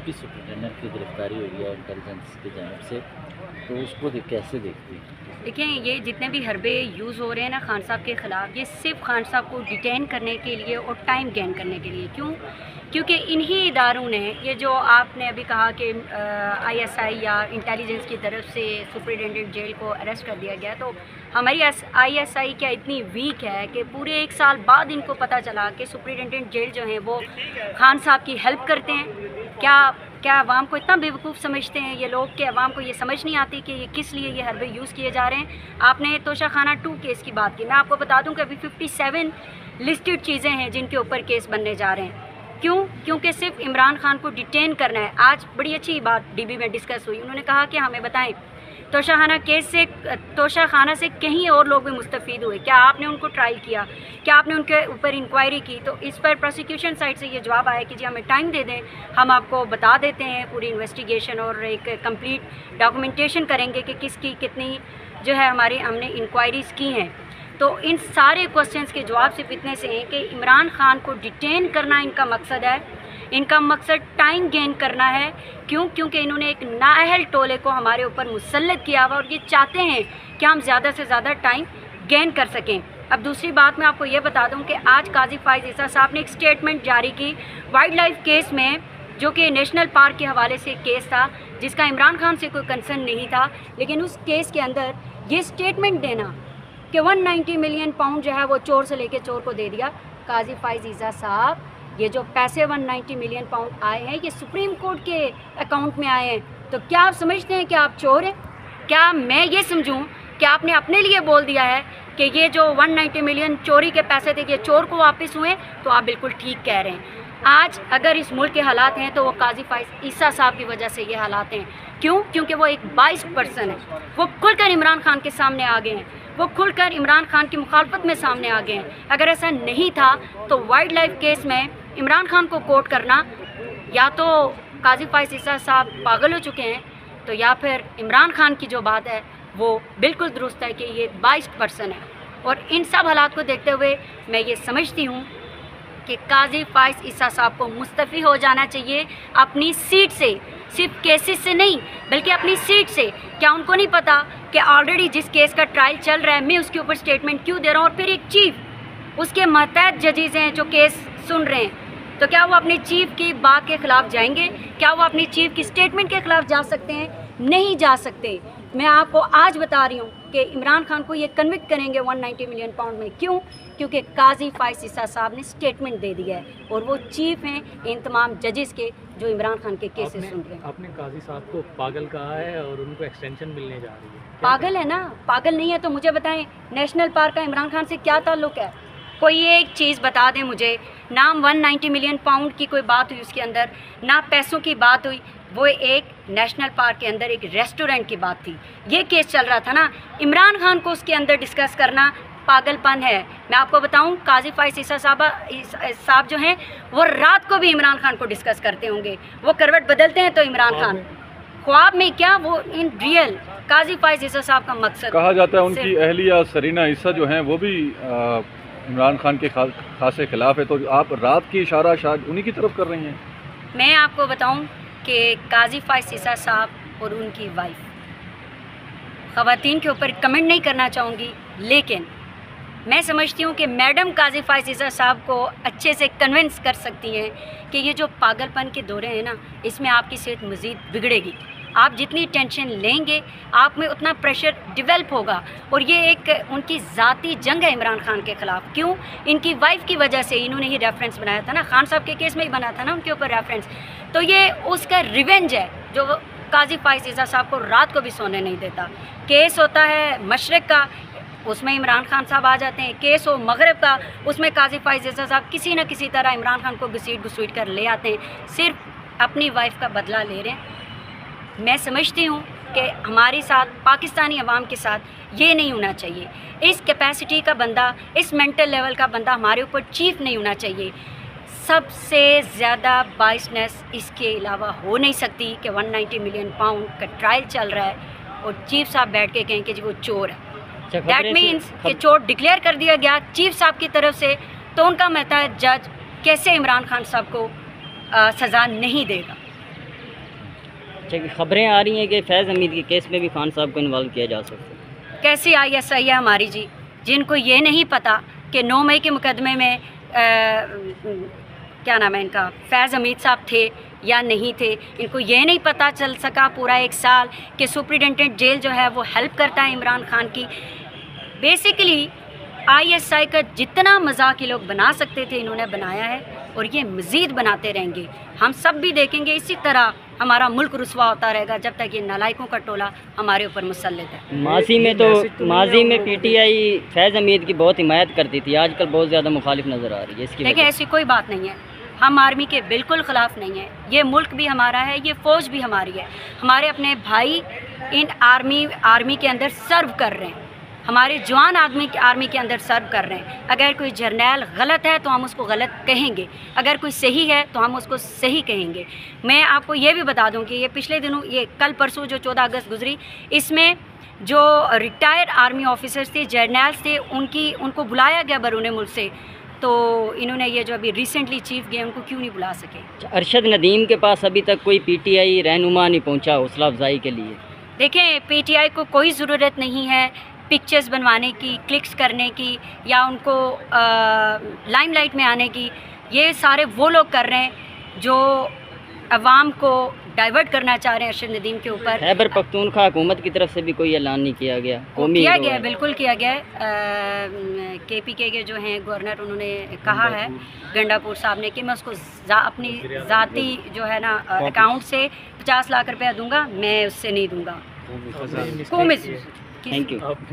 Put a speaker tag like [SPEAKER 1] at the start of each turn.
[SPEAKER 1] Deputy superintendent की गिरफ्तारी हुई है इंटेलिजेंस की जानिब से, तो उसको कैसे देखती हैं?
[SPEAKER 2] देखिए, ये जितने भी हरबे यूज़ हो रहे हैं ना खान साहब के ख़िलाफ़, ये सिर्फ खान साहब को डिटेन करने के लिए और टाइम गेन करने के लिए। क्यों? क्योंकि इन्हीं इदारों ने, ये जो आपने अभी कहा कि आईएसआई या इंटेलिजेंस की तरफ से सुपरिटेंडेंट जेल को अरेस्ट कर दिया गया, तो हमारी आईएसआई क्या इतनी वीक है कि पूरे 1 साल बाद इनको पता चला कि सुपरिटेंडेंट जेल जो हैं वो खान साहब की हेल्प करते हैं। क्या अवाम को इतना बेवकूफ़ समझते हैं ये लोग कि अवाम को ये समझ नहीं आती कि ये किस लिए ये हरबे यूज़ किए जा रहे हैं। आपने तोशाखाना 2 केस की बात की, मैं आपको बता दूं कि अभी 57 लिस्टेड चीज़ें हैं जिनके ऊपर केस बनने जा रहे हैं। क्यों? क्योंकि सिर्फ इमरान खान को डिटेन करना है। आज बड़ी अच्छी बात डीबी में डिस्कस हुई, उन्होंने कहा कि हमें बताएं तोशाखाना से कहीं और लोग भी मुस्तफ़ीद हुए, क्या आपने उनको ट्रायल किया, क्या आपने उनके ऊपर इंक्वायरी की? तो इस पर प्रोसिक्यूशन साइड से ये जवाब आया कि जी हमें टाइम दे दें, हम आपको बता देते हैं पूरी इन्वेस्टिगेशन और एक कंप्लीट डॉक्यूमेंटेशन करेंगे कि किसकी कितनी जो है हमने इंक्वायरीज़ की हैं। तो इन सारे क्वेश्चंस के जवाब सिर्फ इतने से हैं कि इमरान खान को डिटेन करना इनका मकसद है, इनका मकसद टाइम गेन करना है। क्यों? क्योंकि इन्होंने एक नाअहल टोले को हमारे ऊपर मुसल्लत किया हुआ और ये चाहते हैं कि हम ज़्यादा से ज़्यादा टाइम गेन कर सकें। अब दूसरी बात मैं आपको ये बता दूं कि आज काजी फाइज़ ईसा साहब ने एक स्टेटमेंट जारी की वाइल्ड लाइफ केस में, जो कि नेशनल पार्क के हवाले से केस था जिसका इमरान खान से कोई कंसर्न नहीं था, लेकिन उस केस के अंदर ये स्टेटमेंट देना कि 190 मिलियन पाउंड जो है वो चोर से लेके चोर को दे दिया। काजी फाइज़ ईसा साहब, ये जो पैसे 190 मिलियन पाउंड आए हैं ये सुप्रीम कोर्ट के अकाउंट में आए हैं, तो क्या आप समझते हैं कि आप चोर हैं? क्या मैं ये समझूं कि आपने अपने लिए बोल दिया है कि ये जो 190 मिलियन चोरी के पैसे थे ये चोर को वापस हुए? तो आप बिल्कुल ठीक कह रहे हैं। आज अगर इस मुल्क के हालात हैं तो वो काजी फाइज़ ईसा साहब की वजह से ये हालात हैं। क्यों? क्योंकि वो एक बाइस्ड पर्सन है, वो खुलकर इमरान खान के सामने आ गए हैं, वो खुलकर इमरान खान की मुखालफत में सामने आ गए हैं। अगर ऐसा नहीं था तो वाइल्ड लाइफ केस में इमरान खान को कोर्ट करना, या तो काजी फाइज़ ईसा साहब पागल हो चुके हैं, तो या फिर इमरान खान की जो बात है वो बिल्कुल दुरुस्त है कि ये बाइस्ड पर्सन है। और इन सब हालात को देखते हुए मैं ये समझती हूँ कि काजी फाइज़ ईसा साहब को मुस्तफ़ी हो जाना चाहिए अपनी सीट से, सिर्फ केसेस से नहीं बल्कि अपनी सीट से। क्या उनको नहीं पता कि ऑलरेडी जिस केस का ट्रायल चल रहा है मैं उसके ऊपर स्टेटमेंट क्यों दे रहा हूँ? और फिर एक चीफ, उसके मतहत जजेस हैं जो केस सुन रहे हैं, तो क्या वो अपने चीफ की बात के ख़िलाफ़ जाएंगे? क्या वो अपनी चीफ की स्टेटमेंट के ख़िलाफ़ जा सकते हैं? नहीं जा सकते। मैं आपको आज बता रही हूँ कि इमरान खान को ये कन्विक्ट करेंगे 190 मिलियन पाउंड में। क्यों? क्योंकि काजी फाइज़ ईसा साहब ने स्टेटमेंट दे दिया है और वो चीफ हैं इन तमाम जजेस के जो इमरान खान के केसेस सुन रहे हैं।
[SPEAKER 3] आपने काजी साहब को पागल कहा है और उनको एक्सटेंशन मिलने जा रही है।
[SPEAKER 2] पागल है ना? पागल नहीं है तो मुझे बताएं नेशनल पार्क का इमरान खान से क्या ताल्लुक़ है? कोई एक चीज़ बता दें मुझे। नाम 190 मिलियन पाउंड की कोई बात हुई उसके अंदर, ना पैसों की बात हुई, वो एक नेशनल पार्क के अंदर एक रेस्टोरेंट की बात थी। ये केस चल रहा था ना, इमरान खान को उसके अंदर डिस्कस करना पागलपन है। मैं आपको बताऊं, काजी फाइज़ ईसा साहब जो हैं वो रात को भी इमरान खान को डिस्कस करते होंगे। वो करवट बदलते हैं तो इमरान खान ख्वाब में क्या, वो इन रियल काजी फाइज़ ईसा साहब का मकसद।
[SPEAKER 4] कहा जाता है उनकी अहलिया सरीना ईसा जो हैं वो भी इमरान खान के खासे खिलाफ है, तो आप रात की इशारा शायद उन्हीं की तरफ कर रही हैं।
[SPEAKER 2] मैं आपको बताऊं कि काजी फाइज़ ईसा साहब और उनकी वाइफ, ख़वातीन के ऊपर कमेंट नहीं करना चाहूँगी, लेकिन मैं समझती हूँ कि मैडम काजी फाइज़ ईसा साहब को अच्छे से कन्विंस कर सकती हैं कि ये जो पागलपन के दौरे हैं ना, इसमें आपकी सेहत मज़ीद बिगड़ेगी। आप जितनी टेंशन लेंगे आप में उतना प्रेशर डेवलप होगा, और ये एक उनकी ज़ाती जंग है इमरान खान के ख़िलाफ़। क्यों? इनकी वाइफ की वजह से इन्होंने ही रेफरेंस बनाया था ना, खान साहब के केस में ही बना था ना उनके ऊपर रेफरेंस। तो ये उसका रिवेंज है जो काजी फाइज़ ईसा साहब को रात को भी सोने नहीं देता। केस होता है मशरक़ का, उसमें इमरान खान साहब आ जाते हैं। केस हो मगरब का, उसमें काजी फाइज़ ईसा साहब किसी न किसी तरह इमरान खान को घसीट कर ले आते हैं, सिर्फ अपनी वाइफ का बदला ले रहे हैं। मैं समझती हूँ कि हमारे साथ, पाकिस्तानी अवाम के साथ ये नहीं होना चाहिए। इस कैपेसिटी का बंदा, इस मेंटल लेवल का बंदा हमारे ऊपर चीफ नहीं होना चाहिए। सबसे ज़्यादा बाइसनेस इसके अलावा हो नहीं सकती कि 190 मिलियन पाउंड का ट्रायल चल रहा है और चीफ साहब बैठ के कहें कि जी वो चोर है। दैट मीन्स कि चोर डिक्लेयर कर दिया गया चीफ साहब की तरफ से, तो उनका महता जज कैसे इमरान खान साहब को सज़ा नहीं देगा।
[SPEAKER 5] اچھا کہ خبریں آ رہی ہیں کہ فیض حمید کے کیس میں بھی خان صاحب کو انوالو کیا جا سکتا ہے.
[SPEAKER 2] کیسی ISI ہے ہماری جی، جن کو یہ نہیں پتہ کہ 9 مئی کے مقدمے میں کیا نام ہے ان کا، فیض حمید صاحب تھے یا نہیں تھے. ان کو یہ نہیں پتہ چل سکا پورا 1 سال کہ سپرنٹینڈنٹ جیل جو ہے وہ ہیلپ کرتا ہے عمران خان کی. بیسیکلی ISI کا جتنا مذاق یہ لوگ بنا سکتے تھے انہوں نے بنایا ہے، اور یہ مزید بناتے رہیں گے. ہم سب بھی دیکھیں گے اسی طرح ہمارا ملک رسوا ہوتا رہے گا جب تک یہ نالائکوں کا ٹولہ ہمارے اوپر مسلط ہے.
[SPEAKER 5] ماضی میں PTI فیض حمید کی بہت حمایت کرتی تھی، آج کل بہت زیادہ مخالف نظر آ رہی ہے. اس کی
[SPEAKER 2] دیکھیں ایسی کوئی بات نہیں ہے، ہم آرمی کے بالکل خلاف نہیں ہیں. یہ ملک بھی ہمارا ہے، یہ فوج بھی ہماری ہے. ہمارے اپنے بھائی ان آرمی کے اندر سرو کر رہے ہیں، ہمارے جوان آرمی کے اندر سرو کر رہے ہیں. اگر کوئی جرنیل غلط ہے تو ہم اس کو غلط کہیں گے، اگر کوئی صحیح ہے تو ہم اس کو صحیح کہیں گے. میں آپ کو یہ بھی بتا دوں کہ یہ پچھلے دنوں، یہ کل پرسوں جو 14 اگست گزری، اس میں جو ریٹائر آرمی آفیسرز تھے، جرنیلز تھے، ان کو بلایا گیا بیرون ملک سے. تو انہوں نے یہ جو ابھی ریسنٹلی چیف گئے ان کو کیوں نہیں بلا سکے؟
[SPEAKER 5] ارشد ندیم کے پاس ابھی تک کوئی PTI رہنما نہیں پہنچا حوصلہ افزائی کے لیے.
[SPEAKER 2] دیکھیں PTI کو کوئی ضرورت نہیں ہے پکچرز بنوانے کی، کلکس کرنے کی، یا ان کو لائم لائٹ میں آنے کی. یہ سارے وہ لوگ کر رہے ہیں جو عوام کو ڈائیورٹ کرنا چاہ رہے ہیں ارشد ندیم کے اوپر.
[SPEAKER 5] خیبر پختونخوا حکومت کی طرف سے بھی کوئی اعلان نہیں کیا گیا؟
[SPEAKER 2] کیا گیا ہے، بالکل کیا گیا ہے. KPK کے جو ہیں گورنر، انہوں نے کہا ہے گنڈا پور صاحب نے کہ میں اس کو اپنی ذاتی جو ہے نا اکاؤنٹ سے 50 لاکھ روپیہ دوں گا، میں اس سے نہیں دوں گا.
[SPEAKER 5] Thank you.